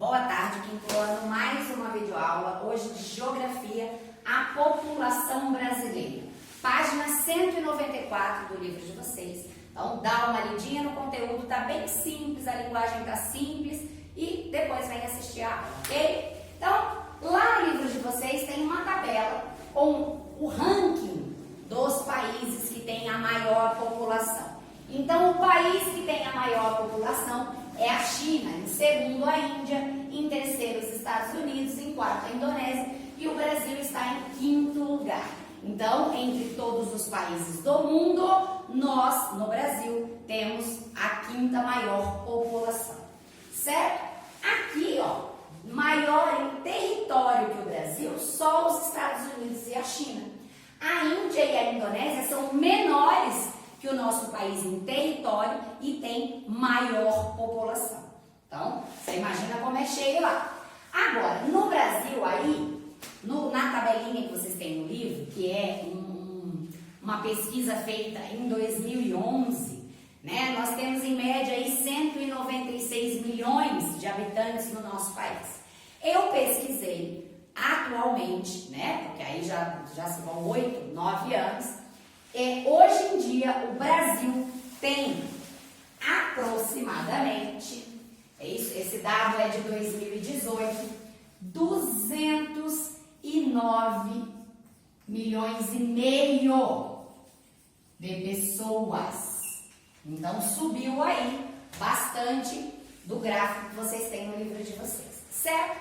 Boa tarde, quinto ano, mais uma videoaula, hoje de Geografia, a população brasileira. Página 194 do livro de vocês. Então dá uma lidinha no conteúdo, tá bem simples, a linguagem tá simples e depois vem assistir a aula, ok? Então, lá no livro de vocês tem uma tabela com o ranking dos países que têm a maior população. Então, o país que tem a maior população é a China, em segundo a Índia, em terceiro os Estados Unidos, em quarto a Indonésia e o Brasil está em quinto lugar. Então, entre todos os países do mundo, nós, no Brasil, temos a quinta maior população, certo? Aqui, ó, maior em território que o Brasil, só os Estados Unidos e a China. A Índia e a Indonésia são menores que o nosso país em território e tem maior população. Então, você imagina como é cheio lá. Agora, no Brasil aí, na tabelinha que vocês têm no livro, que é uma pesquisa feita em 2011, né, nós temos em média aí 196 milhões de habitantes no nosso país. Eu pesquisei atualmente, né, porque aí já se vão 8, 9 anos, hoje em dia o Brasil tem aproximadamente, esse dado é de 2018, 209 milhões e meio de pessoas. Então subiu aí bastante do gráfico que vocês têm no livro de vocês, certo?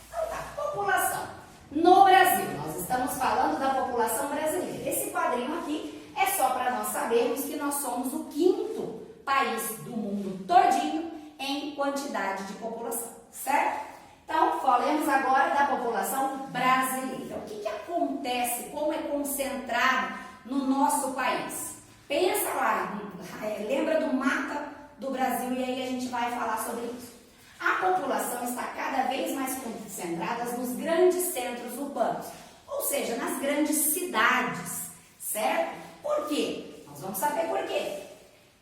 Então tá, população. No Brasil, nós estamos falando da população brasileira. Esse quadrinho aqui é só para nós sabermos que nós somos o quinto país do mundo todinho em quantidade de população, certo? Então, falemos agora da população brasileira. O que acontece, como é concentrado no nosso país? Pensa lá, lembra do mapa do Brasil e aí a gente vai falar sobre isso. A população está cada vez mais concentrada nos grandes centros urbanos, ou seja, nas grandes cidades, certo? Por quê? Nós vamos saber por quê.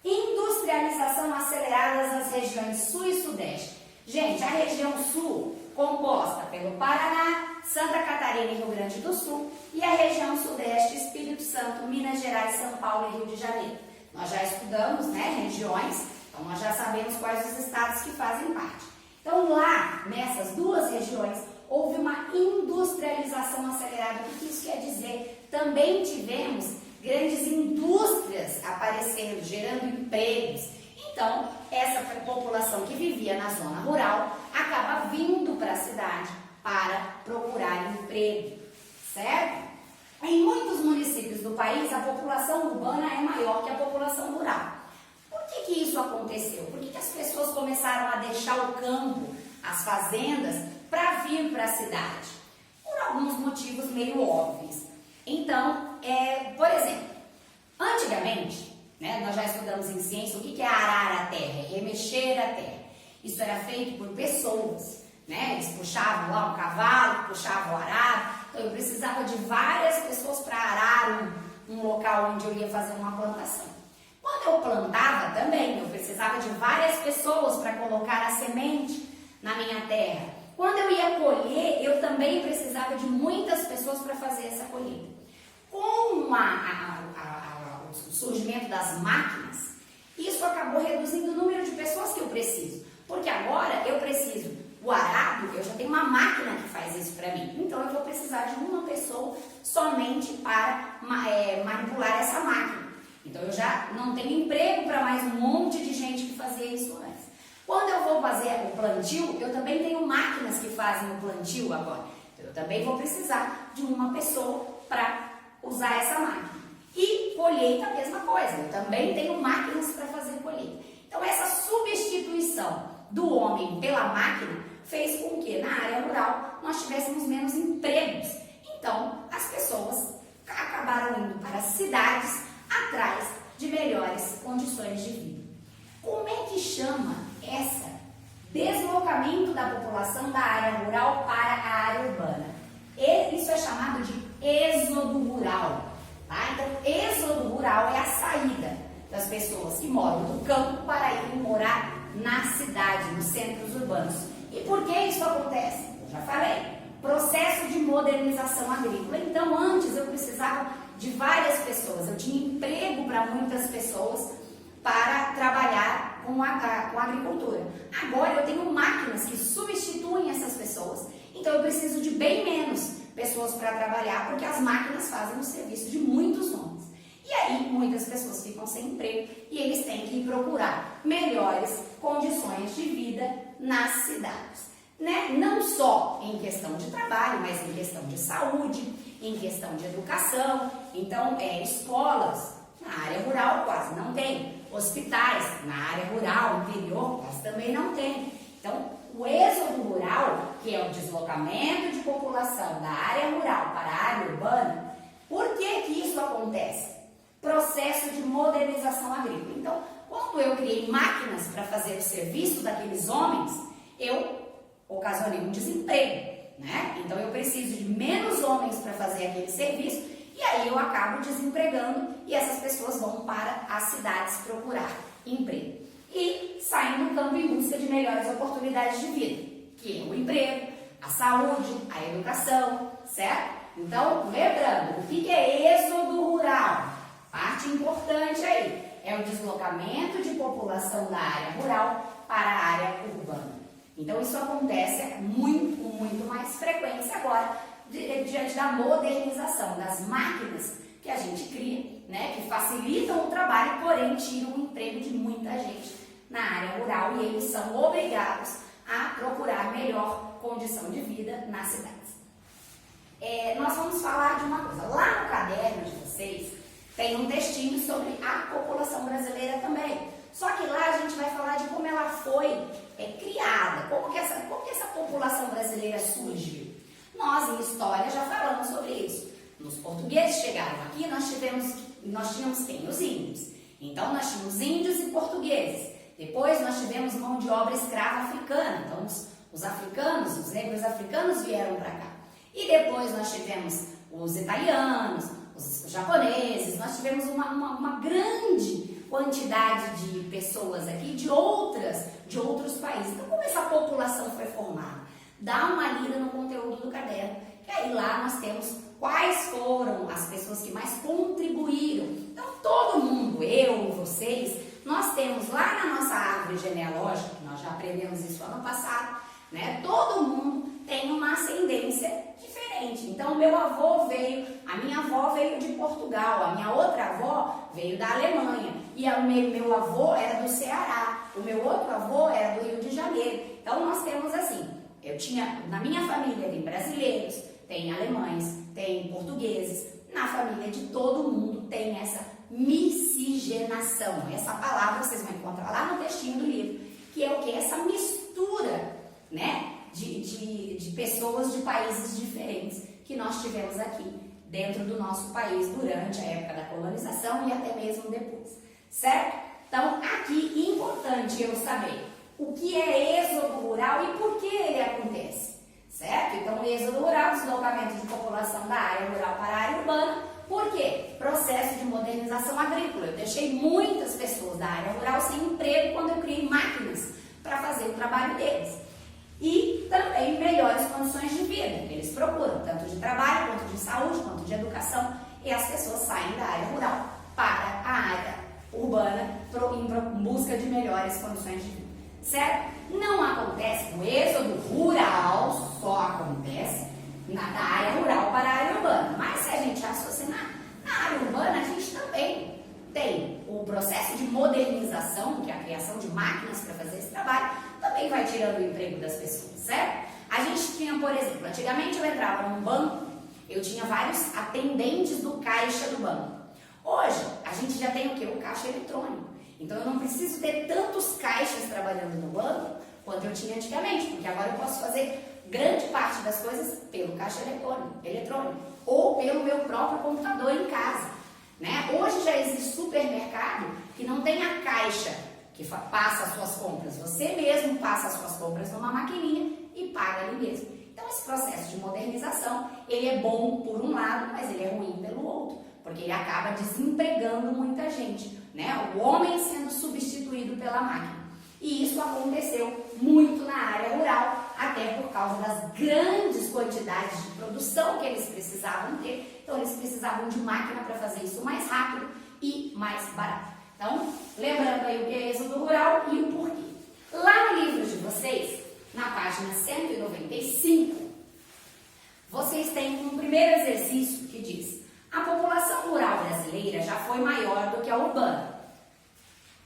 Industrialização acelerada das regiões sul e sudeste. Gente, a região sul, composta pelo Paraná, Santa Catarina e Rio Grande do Sul, e a região sudeste, Espírito Santo, Minas Gerais, São Paulo e Rio de Janeiro. Nós já estudamos, né, regiões, então nós já sabemos quais os estados que fazem parte. Então lá, nessas duas regiões, houve uma industrialização acelerada. O que isso quer dizer? Também tivemos grandes indústrias aparecendo, gerando empregos. Então, essa população que vivia na zona rural acaba vindo para a cidade para procurar emprego, certo? Em muitos municípios do país, a população urbana é maior que a população rural. Por que isso aconteceu? Por que as pessoas começaram a deixar o campo, as fazendas, para vir para a cidade? Por alguns motivos meio óbvios. Então, por exemplo, antigamente, né, nós já estudamos em ciência o que é arar a terra, remexer a terra. Isso era feito por pessoas, né? Eles puxavam lá um cavalo, puxavam o arado. Então, eu precisava de várias pessoas para arar um local onde eu ia fazer uma plantação. Quando eu plantava também, eu precisava de várias pessoas para colocar a semente na minha terra. Quando eu ia colher, eu também precisava de muitas pessoas para fazer essa colheita. Com o surgimento das máquinas, isso acabou reduzindo o número de pessoas que eu preciso. Porque agora eu preciso, o arado, eu já tenho uma máquina que faz isso para mim. Então eu vou precisar de uma pessoa somente para manipular essa máquina. Então eu já não tenho emprego para mais um monte de gente que fazia isso antes. Quando eu vou fazer o plantio, eu também tenho máquinas que fazem o plantio agora. Então eu também vou precisar de uma pessoa para usar essa máquina. E colheita, a mesma coisa. Eu também tenho máquinas para fazer colheita. Então essa substituição do homem pela máquina fez com que na área rural nós tivéssemos menos empregos. Então as pessoas acabaram indo para as cidades atrás de melhores condições de vida. Como é que chama esse deslocamento da população da área rural para a área urbana? Isso é chamado de êxodo rural. Tá? Então, êxodo rural é a saída das pessoas que moram no campo para irem morar na cidade, nos centros urbanos. E por que isso acontece? Eu já falei. Processo de modernização agrícola. Então, antes eu precisava de várias pessoas. Eu tinha emprego para muitas pessoas para trabalhar com a agricultura. Agora eu tenho máquinas que substituem essas pessoas. Então, eu preciso de bem menos pessoas para trabalhar, porque as máquinas fazem o serviço de muitos homens. E aí, muitas pessoas ficam sem emprego e eles têm que procurar melhores condições de vida nas cidades. Né? Não só em questão de trabalho, mas em questão de saúde, em questão de educação. Então, escolas na área rural quase não tem. Hospitais na área rural, interior, quase também não tem. Então, o êxodo rural, que é o deslocamento de população da área rural para a área urbana, por que que isso acontece? Processo de modernização agrícola. Então, quando eu criei máquinas para fazer o serviço daqueles homens, eu ocasionei um desemprego, né? Então, eu preciso de menos homens para fazer aquele serviço e aí eu acabo desempregando e essas pessoas vão para as cidades procurar emprego. E saem do campo em busca de melhores oportunidades de vida, que é o emprego, a saúde, a educação, certo? Então, lembrando, o que é êxodo rural? Parte importante aí é o deslocamento de população da área rural para a área urbana. Então, isso acontece com muito mais frequência agora, diante da modernização das máquinas que a gente cria, né, que facilitam o trabalho, porém tiram o emprego de muita gente na área rural e eles são obrigados a procurar melhor condição de vida nas cidades. Nós vamos falar de uma coisa. Lá no caderno de vocês tem um textinho sobre a população brasileira também. Só que lá a gente vai falar de como ela foi criada, como que essa população brasileira surgiu. Nós, em história, já falamos sobre isso. Os portugueses chegaram aqui, nós tínhamos quem? Os índios. Então, nós tínhamos índios e portugueses. Depois, nós tivemos mão de obra escrava africana. Então, os africanos, os negros africanos vieram para cá. E depois, nós tivemos os italianos, os japoneses. Nós tivemos uma grande quantidade de pessoas aqui de outros países. Então, como essa população foi formada? Dá uma lida no conteúdo do caderno, que aí lá nós temos quais foram as pessoas que mais contribuíram. Então, todo mundo, eu, vocês, nós temos lá na nossa árvore genealógica, nós já aprendemos isso ano passado, né? Todo mundo tem uma ascendência diferente. Então, meu avô a minha avó veio de Portugal, a minha outra avó veio da Alemanha, e meu avô era do Ceará, o meu outro avô era do Rio de Janeiro. Então, nós temos assim, na minha família tem brasileiros, tem alemães, tem portugueses, na família de todo mundo tem essa miscigenação. Essa palavra vocês vão encontrar lá no textinho do livro, que é o que? Essa mistura, né, de pessoas de países diferentes que nós tivemos aqui dentro do nosso país durante a época da colonização e até mesmo depois, certo? Então, aqui, importante eu saber o que é êxodo rural e por que ele acontece, certo? Então, êxodo rural, deslocamento de população da área rural para a área urbana. Por quê? Processo de modernização agrícola. Eu deixei muitas pessoas da área rural sem emprego quando eu criei máquinas para fazer o trabalho deles. E também melhores condições de vida que eles procuram, tanto de trabalho, quanto de saúde, quanto de educação. E as pessoas saem da área rural para a área urbana em busca de melhores condições de vida. Certo? Não acontece, o êxodo rural só acontece da área rural para a área urbana. Mas se a gente raciocinar, na área urbana a gente também tem o processo de modernização, que é a criação de máquinas para fazer esse trabalho, também vai tirando o emprego das pessoas, certo? A gente tinha, por exemplo, antigamente eu entrava num banco, eu tinha vários atendentes do caixa do banco. Hoje, a gente já tem o quê? O caixa eletrônico. Então, eu não preciso ter tantos caixas trabalhando no banco quanto eu tinha antigamente, porque agora eu posso fazer grande parte das coisas pelo caixa eletrônico ou pelo meu próprio computador em casa, né? Hoje já existe supermercado que não tem a caixa que passa as suas compras. Você mesmo passa as suas compras numa maquininha e paga ali mesmo. Então, esse processo de modernização, ele é bom por um lado, mas ele é ruim pelo outro, porque ele acaba desempregando muita gente, né? O homem sendo substituído pela máquina. E isso aconteceu muito na área rural, até por causa das grandes quantidades de produção que eles precisavam ter. Então, eles precisavam de máquina para fazer isso mais rápido e mais barato. Então, lembrando aí o que é êxodo rural e o porquê. Lá no livro de vocês, na página 195, vocês têm um primeiro exercício que diz: a população rural brasileira já foi maior do que a urbana.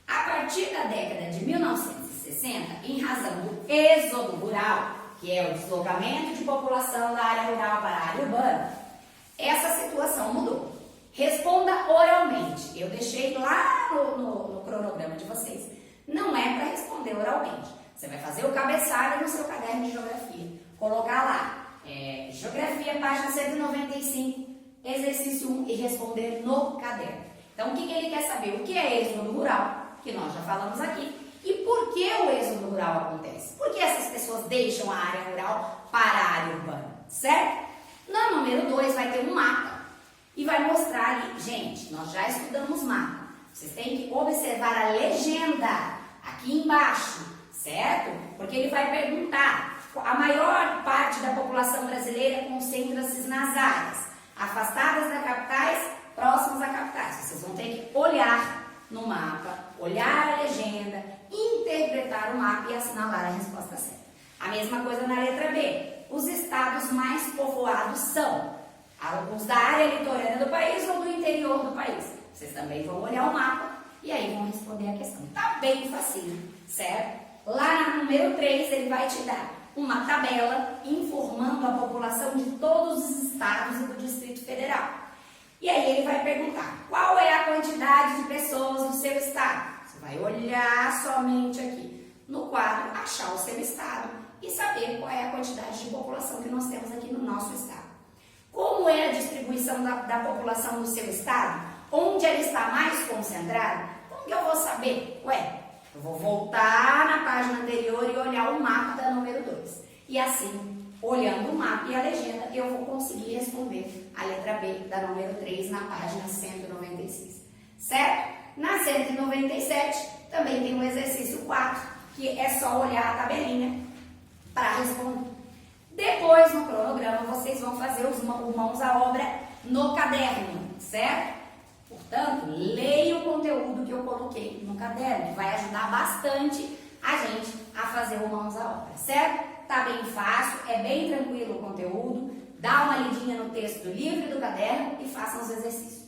A partir da década de 1960, em razão do êxodo rural, que é o deslocamento de população da área rural para a área urbana, essa situação mudou. Responda oralmente. Eu deixei lá no cronograma de vocês. Não é para responder oralmente. Você vai fazer o cabeçalho no seu caderno de geografia. Colocar lá, geografia, página 195, exercício 1 e responder no caderno. Então, o que ele quer saber? O que é êxodo rural? Que nós já falamos aqui. E por que o êxodo rural acontece? Por que essas pessoas deixam a área rural para a área urbana? Certo? No número 2 vai ter um mapa. E vai mostrar ali, gente, nós já estudamos mapa. Vocês têm que observar a legenda aqui embaixo, certo? Porque ele vai perguntar, a maior parte da população brasileira concentra-se nas áreas afastadas das capitais, próximas a capitais. Vocês vão ter que olhar no mapa, olhar a legenda, interpretar o mapa e assinalar a resposta certa. A mesma coisa na letra B. Os estados mais povoados são alguns da área litorânea do país ou do interior do país. Vocês também vão olhar o mapa e aí vão responder a questão. Tá bem facinho, certo? Lá no número 3 ele vai te dar uma tabela informando a população de todos os estados e do Distrito Federal. E aí ele vai perguntar, qual é a quantidade de pessoas no seu estado? Você vai olhar somente aqui no quadro, achar o seu estado e saber qual é a quantidade de população que nós temos aqui no nosso estado. Como é a distribuição da população no seu estado? Onde ela está mais concentrada? Como que eu vou saber? Eu vou voltar na página anterior e olhar o mapa da número 2. E assim, olhando o mapa e a legenda, eu vou conseguir responder a letra B da número 3 na página 196. Certo? Na 197, também tem o exercício 4, que é só olhar a tabelinha para responder. Depois, no cronograma, vocês vão fazer os mãos à obra no caderno, certo? Portanto, leia o conteúdo que eu coloquei no caderno, que vai ajudar bastante a gente a fazer o mãos à obra, certo? Tá bem fácil, é bem tranquilo o conteúdo, dá uma lidinha no texto do livro e do caderno e façam os exercícios.